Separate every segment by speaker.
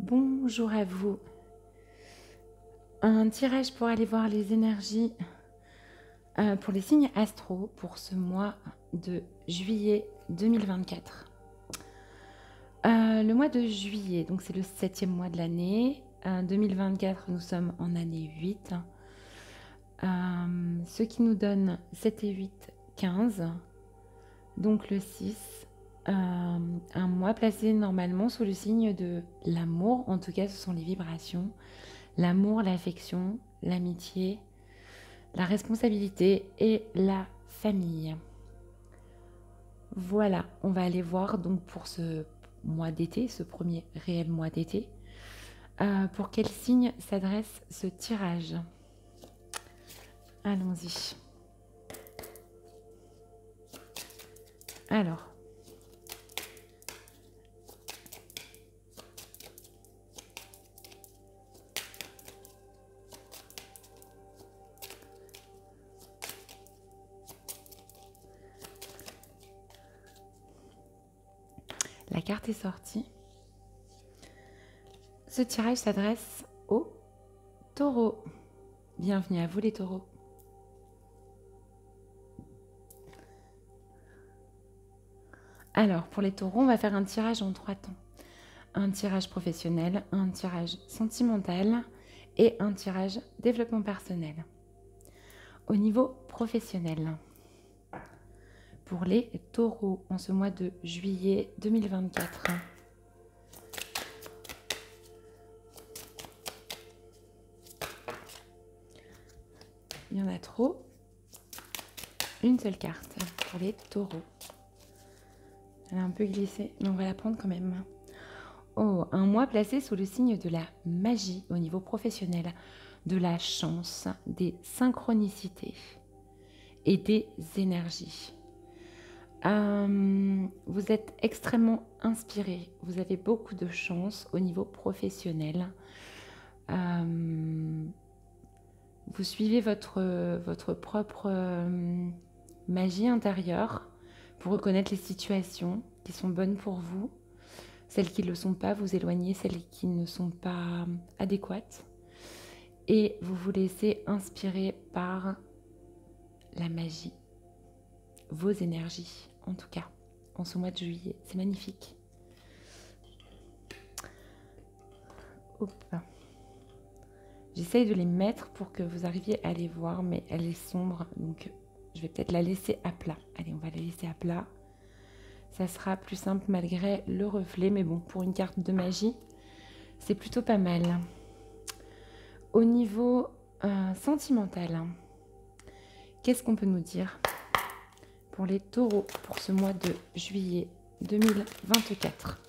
Speaker 1: Bonjour à vous. Un tirage pour aller voir les énergies pour les signes astro pour ce mois de juillet 2024. Le mois de juillet, donc c'est le 7e mois de l'année. 2024, nous sommes en année 8. Ce qui nous donne 7 et 8, 15. Donc le 6. Un mois placé normalement sous le signe de l'amour. En tout cas, ce sont les vibrations. L'amour, l'affection, l'amitié, la responsabilité et la famille. Voilà, on va aller voir donc pour ce mois d'été, ce premier réel mois d'été, pour quel signe s'adresse ce tirage. Allons-y. Alors, la carte est sortie. Ce tirage s'adresse aux taureaux. Bienvenue à vous les taureaux. Alors, pour les taureaux, on va faire un tirage en 3 temps. Un tirage professionnel, un tirage sentimental et un tirage développement personnel. Au niveau professionnel, pour les taureaux en ce mois de juillet 2024. Il y en a trop. Une seule carte pour les taureaux. Elle a un peu glissé, mais on va la prendre quand même. Oh, un mois placé sous le signe de la magie au niveau professionnel, de la chance, des synchronicités et des énergies. Vous êtes extrêmement inspiré, vous avez beaucoup de chance au niveau professionnel. Vous suivez votre propre magie intérieure pour reconnaître les situations qui sont bonnes pour vous. Celles qui ne le sont pas, vous éloignez celles qui ne sont pas adéquates. Et vous vous laissez inspirer par la magie, vos énergies, en tout cas, en ce mois de juillet. C'est magnifique. Hop. J'essaye de les mettre pour que vous arriviez à les voir, mais elle est sombre, donc je vais peut-être la laisser à plat. Allez, on va la laisser à plat. Ça sera plus simple malgré le reflet, mais bon, pour une carte de magie, c'est plutôt pas mal. Au niveau sentimental, qu'est-ce qu'on peut nous dire pour les taureaux pour ce mois de juillet 2024?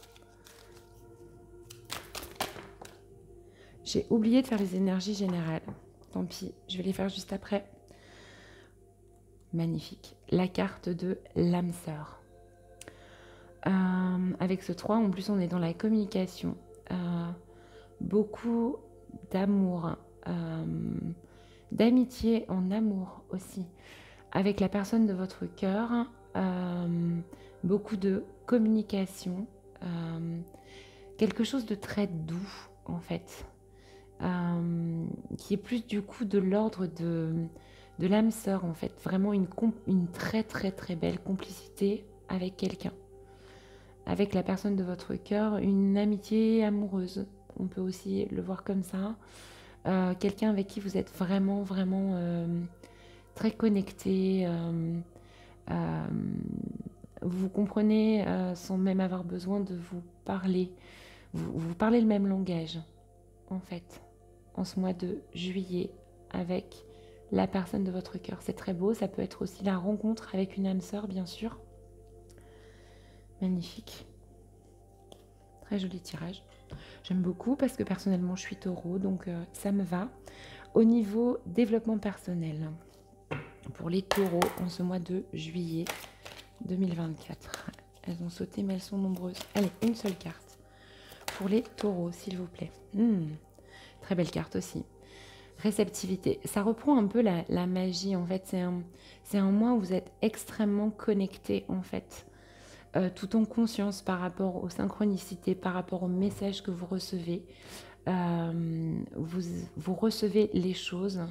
Speaker 1: J'ai oublié de faire les énergies générales. Tant pis, je vais les faire juste après. Magnifique. La carte de l'âme sœur. Avec ce 3, en plus, on est dans la communication. Beaucoup d'amour, d'amitié en amour aussi. Avec la personne de votre cœur, beaucoup de communication. Quelque chose de très doux, en fait. Qui est plus du coup de l'ordre de l'âme sœur, en fait. Vraiment une très très très belle complicité avec quelqu'un. Avec la personne de votre cœur, une amitié amoureuse. On peut aussi le voir comme ça. Quelqu'un avec qui vous êtes vraiment, vraiment très connecté. Vous vous comprenez sans même avoir besoin de vous parler. Vous parlez le même langage, en fait, en ce mois de juillet, avec la personne de votre cœur. C'est très beau. Ça peut être aussi la rencontre avec une âme sœur, bien sûr. Magnifique. Très joli tirage. J'aime beaucoup parce que personnellement, je suis taureau, donc ça me va. Au niveau développement personnel, pour les taureaux en ce mois de juillet 2024. Elles ont sauté, mais elles sont nombreuses. Allez, une seule carte. Pour les taureaux, s'il vous plaît. Très belle carte aussi. Réceptivité. Ça reprend un peu la magie, en fait. C'est un mois où vous êtes extrêmement connecté, en fait. tout en conscience par rapport aux synchronicités, par rapport aux messages que vous recevez. Vous recevez les choses.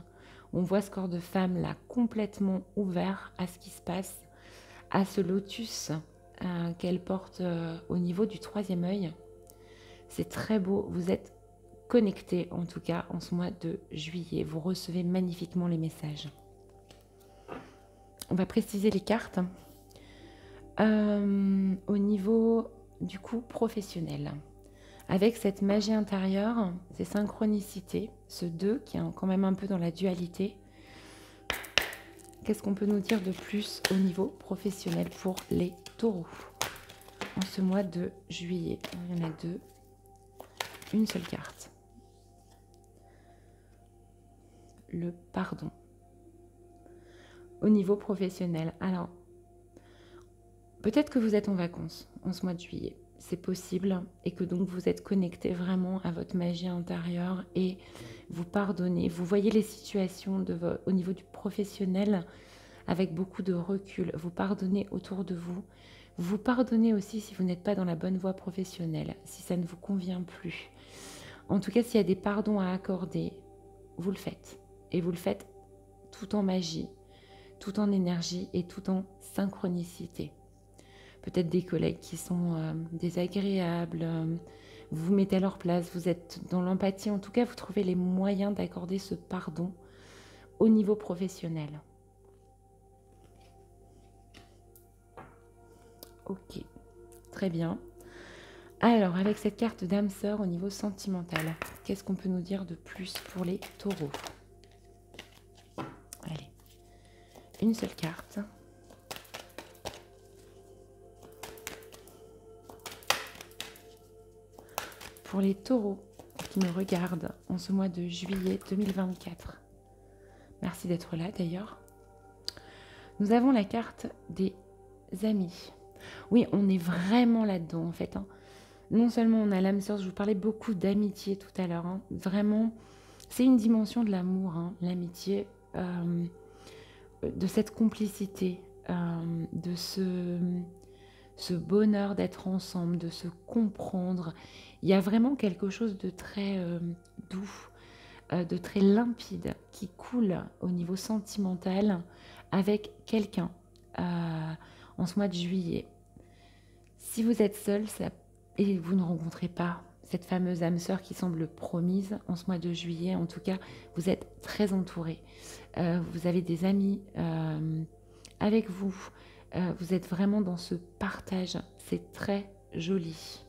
Speaker 1: On voit ce corps de femme là complètement ouvert à ce qui se passe, à ce lotus qu'elle porte au niveau du 3e œil. C'est très beau, vous êtes connecté en tout cas en ce mois de juillet. Vous recevez magnifiquement les messages. On va préciser les cartes. Au niveau du coup professionnel. Avec cette magie intérieure, ces synchronicités, ce 2 qui est quand même un peu dans la dualité, qu'est-ce qu'on peut nous dire de plus au niveau professionnel pour les taureaux en ce mois de juillet? Il y en a 2, une seule carte. Le pardon. Au niveau professionnel, alors, peut-être que vous êtes en vacances en ce mois de juillet. C'est possible, et que donc vous êtes connecté vraiment à votre magie intérieure et vous pardonnez. Vous voyez les situations au niveau du professionnel avec beaucoup de recul. Vous pardonnez autour de vous. Vous pardonnez aussi si vous n'êtes pas dans la bonne voie professionnelle, si ça ne vous convient plus. En tout cas, s'il y a des pardons à accorder, vous le faites. Et vous le faites tout en magie, tout en énergie et tout en synchronicité. Peut-être des collègues qui sont désagréables, vous vous mettez à leur place, vous êtes dans l'empathie. En tout cas, vous trouvez les moyens d'accorder ce pardon au niveau professionnel. Ok, très bien. Alors, avec cette carte d'âme sœur au niveau sentimental, qu'est-ce qu'on peut nous dire de plus pour les taureaux? Allez, une seule carte. Pour les taureaux qui me regardent en ce mois de juillet 2024. Merci d'être là d'ailleurs. Nous avons la carte des amis. Oui, on est vraiment là-dedans en fait. Non seulement on a l'âme sœur, je vous parlais beaucoup d'amitié tout à l'heure. Vraiment, c'est une dimension de l'amour, l'amitié, de cette complicité, de ce bonheur d'être ensemble, de se comprendre. Il y a vraiment quelque chose de très doux, de très limpide qui coule au niveau sentimental avec quelqu'un en ce mois de juillet. Si vous êtes seul et vous ne rencontrez pas cette fameuse âme sœur qui semble promise en ce mois de juillet, en tout cas, vous êtes très entouré. Vous avez des amis avec vous. Vous êtes vraiment dans ce partage. C'est très joli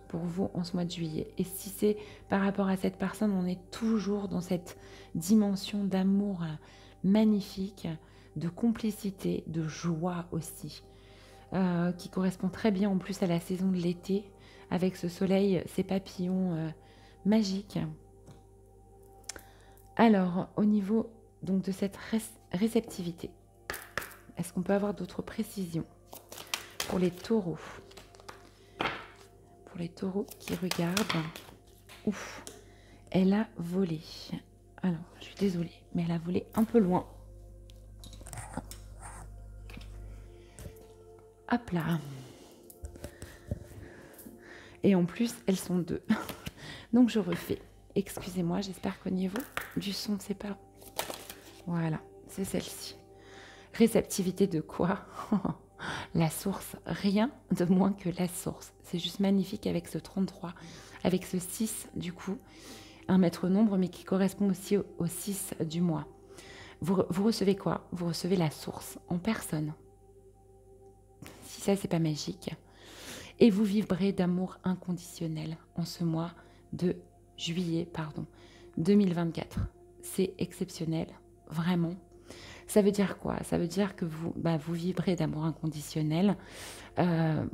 Speaker 1: pour vous en ce mois de juillet. Et si c'est par rapport à cette personne, on est toujours dans cette dimension d'amour magnifique, de complicité, de joie aussi, qui correspond très bien en plus à la saison de l'été, avec ce soleil, ces papillons magiques. Alors, au niveau donc de cette réceptivité, est-ce qu'on peut avoir d'autres précisions pour les taureaux? Pour les taureaux qui regardent. Ouf, elle a volé. Alors, je suis désolée, mais elle a volé un peu loin. Hop là. Et en plus, elles sont 2. Donc, je refais. Excusez-moi, j'espère qu'au niveau du son, c'est pas... Voilà, c'est celle-ci. Réceptivité de quoi? La source, rien de moins que la source. C'est juste magnifique avec ce 33, avec ce 6 du coup, un maître nombre, mais qui correspond aussi au 6 du mois. Vous recevez quoi? Vous recevez la source en personne. Si ça, c'est pas magique. Et vous vivrez d'amour inconditionnel en ce mois de juillet, 2024. C'est exceptionnel, vraiment. Ça veut dire quoi? Ça veut dire que vous vibrez d'amour inconditionnel.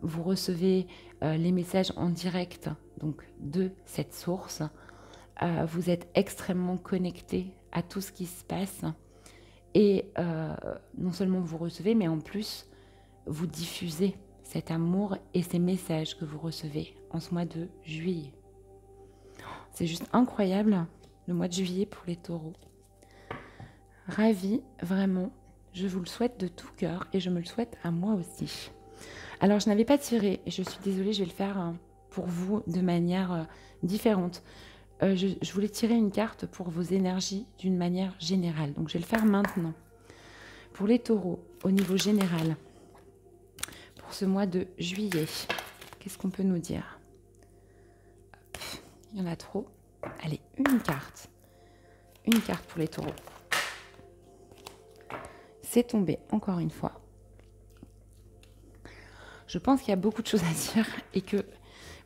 Speaker 1: Vous recevez les messages en direct donc, de cette source. Vous êtes extrêmement connecté à tout ce qui se passe. Et non seulement vous recevez, mais en plus, vous diffusez cet amour et ces messages que vous recevez en ce mois de juillet. C'est juste incroyable, le mois de juillet pour les taureaux. Ravie, vraiment. Je vous le souhaite de tout cœur et je me le souhaite à moi aussi. Alors, je n'avais pas tiré et je suis désolée, je vais le faire pour vous de manière différente. Je voulais tirer une carte pour vos énergies d'une manière générale. Donc, je vais le faire maintenant. Pour les taureaux, au niveau général, pour ce mois de juillet, qu'est-ce qu'on peut nous dire? Hop, il y en a trop. Allez, une carte. Une carte pour les taureaux. C'est tombé encore une fois. Je pense qu'il y a beaucoup de choses à dire et que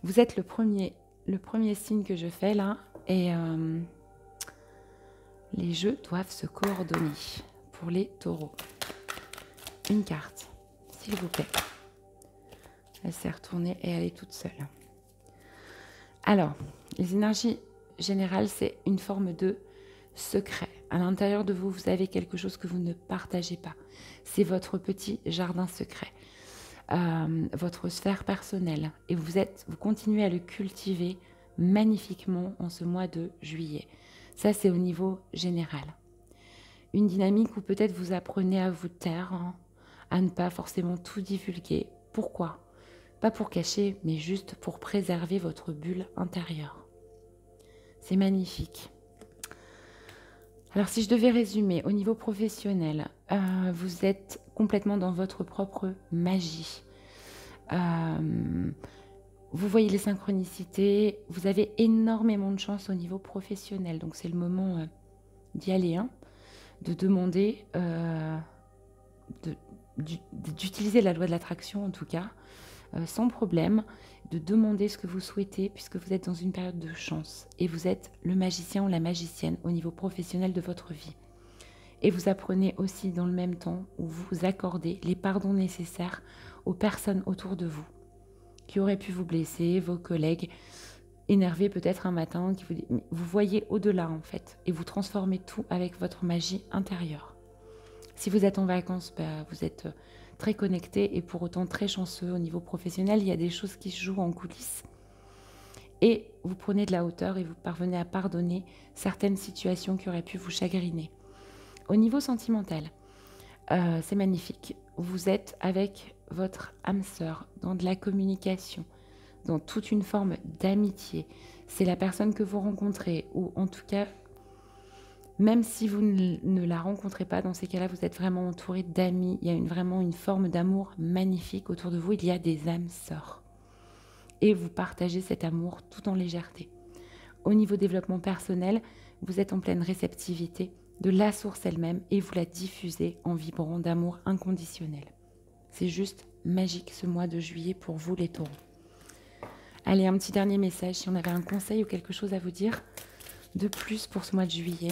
Speaker 1: vous êtes le premier signe que je fais là. Et les jeux doivent se coordonner pour les taureaux. Une carte, s'il vous plaît. Elle s'est retournée et elle est toute seule. Alors, les énergies générales, c'est une forme de secret. À l'intérieur de vous, vous avez quelque chose que vous ne partagez pas. C'est votre petit jardin secret. Votre sphère personnelle. Et vous continuez à le cultiver magnifiquement en ce mois de juillet. Ça, c'est au niveau général. Une dynamique où peut-être vous apprenez à vous taire, hein, à ne pas forcément tout divulguer. Pourquoi? Pas pour cacher, mais juste pour préserver votre bulle intérieure. C'est magnifique. Alors, si je devais résumer, au niveau professionnel, vous êtes complètement dans votre propre magie. Vous voyez les synchronicités, vous avez énormément de chance au niveau professionnel. Donc, c'est le moment d'y aller, hein, de demander, d'utiliser la loi de l'attraction en tout cas, sans problème, de demander ce que vous souhaitez puisque vous êtes dans une période de chance et vous êtes le magicien ou la magicienne au niveau professionnel de votre vie. Et vous apprenez aussi dans le même temps où vous accordez les pardons nécessaires aux personnes autour de vous qui auraient pu vous blesser, vos collègues énervés peut-être un matin, vous voyez au-delà en fait et vous transformez tout avec votre magie intérieure. Si vous êtes en vacances, vous êtes très connecté et pour autant très chanceux au niveau professionnel. Il y a des choses qui se jouent en coulisses. Et vous prenez de la hauteur et vous parvenez à pardonner certaines situations qui auraient pu vous chagriner. Au niveau sentimental, c'est magnifique. Vous êtes avec votre âme sœur dans de la communication, dans toute une forme d'amitié. C'est la personne que vous rencontrez ou en tout cas... Même si vous ne la rencontrez pas, dans ces cas-là, vous êtes vraiment entouré d'amis. Il y a vraiment une forme d'amour magnifique autour de vous. Il y a des âmes sœurs. Et vous partagez cet amour tout en légèreté. Au niveau développement personnel, vous êtes en pleine réceptivité de la source elle-même et vous la diffusez en vibrant d'amour inconditionnel. C'est juste magique ce mois de juillet pour vous les taureaux. Allez, un petit dernier message. Si on avait un conseil ou quelque chose à vous dire de plus pour ce mois de juillet.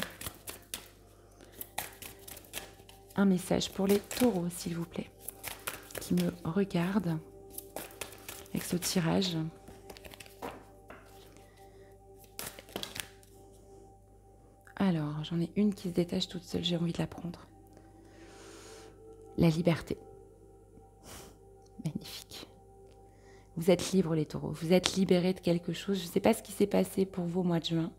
Speaker 1: Un message pour les taureaux, s'il vous plaît, qui me regardent avec ce tirage. Alors, j'en ai une qui se détache toute seule, j'ai envie de la prendre. La liberté. Magnifique. Vous êtes libres, les taureaux. Vous êtes libérés de quelque chose. Je ne sais pas ce qui s'est passé pour vous au mois de juin.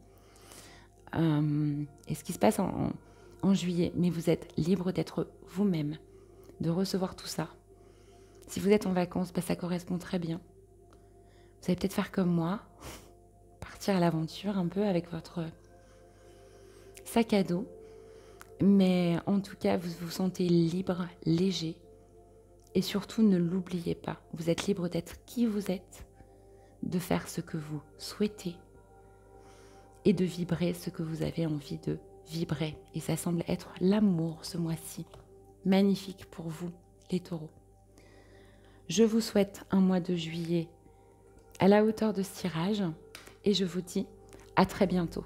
Speaker 1: Et ce qui se passe en juillet, mais vous êtes libre d'être vous-même, de recevoir tout ça. Si vous êtes en vacances, ça correspond très bien. Vous allez peut-être faire comme moi, partir à l'aventure un peu avec votre sac à dos, mais en tout cas, vous vous sentez libre, léger, et surtout ne l'oubliez pas, vous êtes libre d'être qui vous êtes, de faire ce que vous souhaitez, et de vibrer ce que vous avez envie de vibrer. Et ça semble être l'amour ce mois-ci. Magnifique pour vous, les taureaux. Je vous souhaite un mois de juillet à la hauteur de ce tirage et je vous dis à très bientôt.